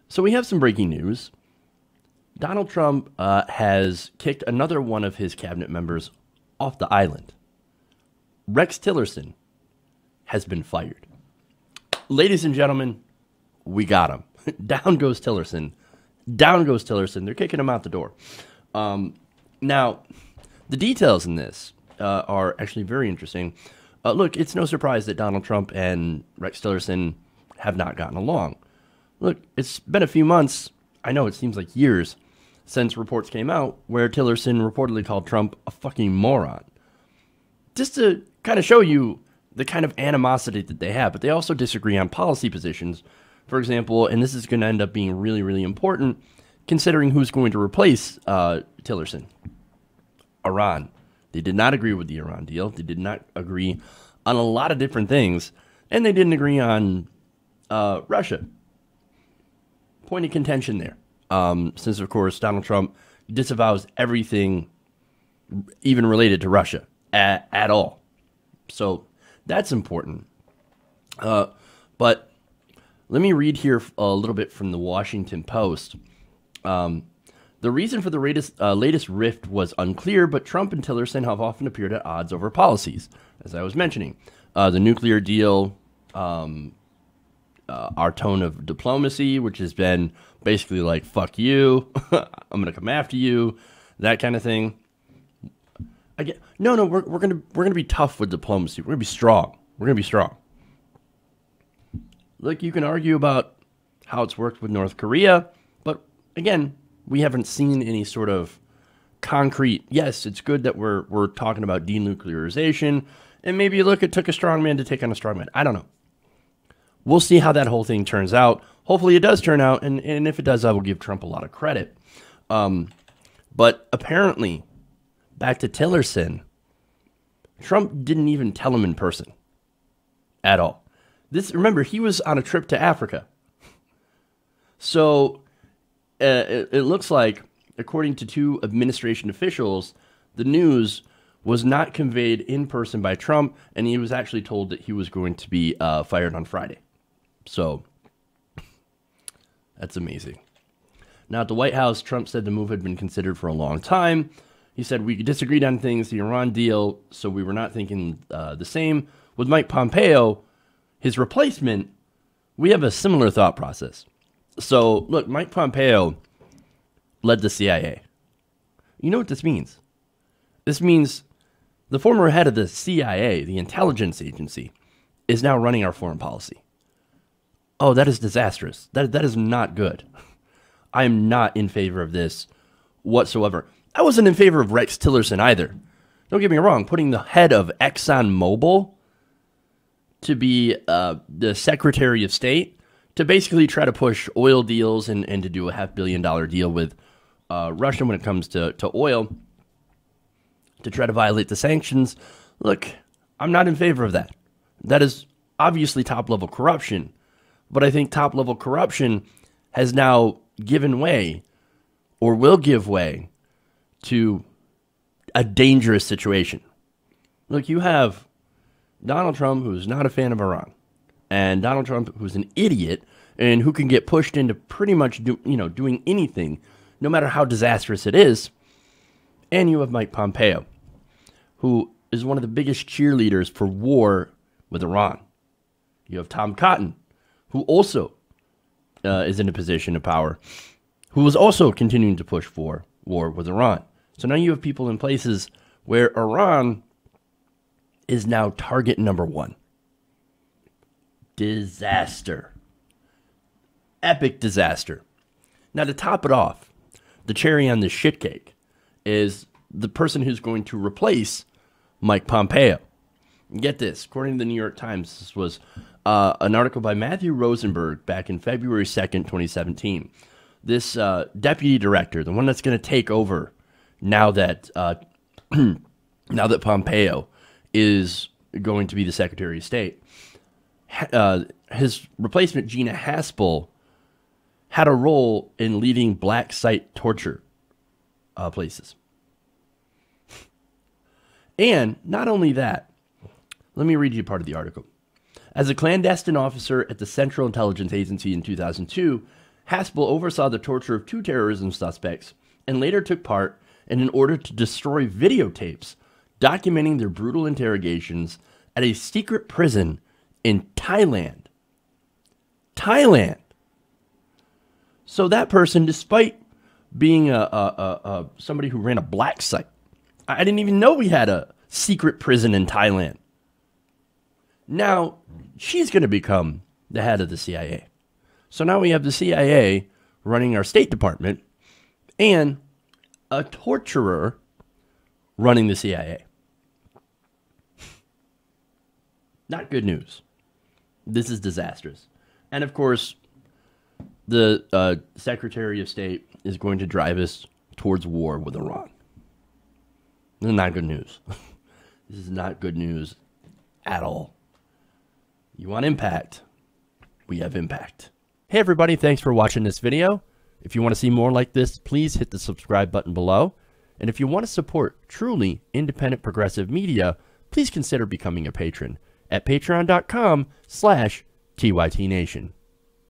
So we have some breaking news. Donald Trump has kicked another one of his cabinet members off the island. Rex Tillerson has been fired. Ladies and gentlemen, we got him. Down goes Tillerson. Down goes Tillerson. They're kicking him out the door. Now, the details in this are actually very interesting. Look, it's no surprise that Donald Trump and Rex Tillerson have not gotten along. Look, it's been a few months, I know it seems like years, since reports came out where Tillerson reportedly called Trump a fucking moron. Just to kind of show you the kind of animosity that they have, but they also disagree on policy positions. For example, and this is going to end up being really, really important, considering who's going to replace Tillerson. Iran. They did not agree with the Iran deal. They did not agree on a lot of different things, and they didn't agree on Russia. Point of contention there. Since, of course, Donald Trump disavows everything even related to Russia at all. So that's important. But let me read here a little bit from the Washington Post. The reason for the latest rift was unclear, but Trump and Tillerson have often appeared at odds over policies, as I was mentioning. The nuclear deal, our tone of diplomacy, which has been basically like, fuck you, I'm going to come after you, that kind of thing. We're gonna be tough with diplomacy. We're going to be strong. We're going to be strong. Look, you can argue about how it's worked with North Korea, but again, we haven't seen any sort of concrete. Yes, it's good that we're talking about denuclearization, and maybe look, it took a strong man to take on a strong man. I don't know. We'll see how that whole thing turns out. Hopefully it does turn out, and if it does, I will give Trump a lot of credit. But apparently, back to Tillerson, Trump didn't even tell him in person at all. Remember, he was on a trip to Africa. So it looks like, according to two administration officials, the news was not conveyed in person by Trump, and he was actually told that he was going to be fired on Friday. So that's amazing. Now, at the White House, Trump said the move had been considered for a long time. He said, we disagreed on things, the Iran deal, so we were not thinking the same. With Mike Pompeo, his replacement, we have a similar thought process. So, look, Mike Pompeo led the CIA. You know what this means? This means the former head of the CIA, the intelligence agency, is now running our foreign policy. Oh, that is disastrous. That is not good. I am not in favor of this whatsoever. I wasn't in favor of Rex Tillerson either. Don't get me wrong, putting the head of ExxonMobil to be the Secretary of State to basically try to push oil deals and to do a $500 million deal with Russia when it comes to oil, to try to violate the sanctions. Look, I'm not in favor of that. That is obviously top-level corruption, but I think top-level corruption has now given way, or will give way, to a dangerous situation. Look, you have Donald Trump, who's not a fan of Iran, and Donald Trump, who's an idiot, and who can get pushed into pretty much doing anything, no matter how disastrous it is. And you have Mike Pompeo, who is one of the biggest cheerleaders for war with Iran. You have Tom Cotton, who also is in a position of power, who is also continuing to push for war with Iran. So now you have people in places where Iran is now target number one. Disaster. Epic disaster. Now, to top it off, the cherry on the shit cake is the person who's going to replace Mike Pompeo. Get this, according to the New York Times, this was an article by Matthew Rosenberg back in February 2nd, 2017. This deputy director, the one that's going to take over now that Pompeo is going to be the Secretary of State, his replacement, Gina Haspel, had a role in leading black site torture places. And not only that, let me read you part of the article. As a clandestine officer at the Central Intelligence Agency in 2002, Haspel oversaw the torture of 2 terrorism suspects and later took part in an order to destroy videotapes documenting their brutal interrogations at a secret prison in Thailand. Thailand. So that person, despite being somebody who ran a black site, I didn't even know we had a secret prison in Thailand. Now, she's going to become the head of the CIA. So now we have the CIA running our State Department and a torturer running the CIA. Not good news. This is disastrous. And of course, the Secretary of State is going to drive us towards war with Iran. This is not good news. This is not good news at all. You want impact? We have impact. Hey everybody, thanks for watching this video. If you want to see more like this, please hit the subscribe button below. And if you want to support truly independent progressive media, please consider becoming a patron at patreon.com/TYTNation.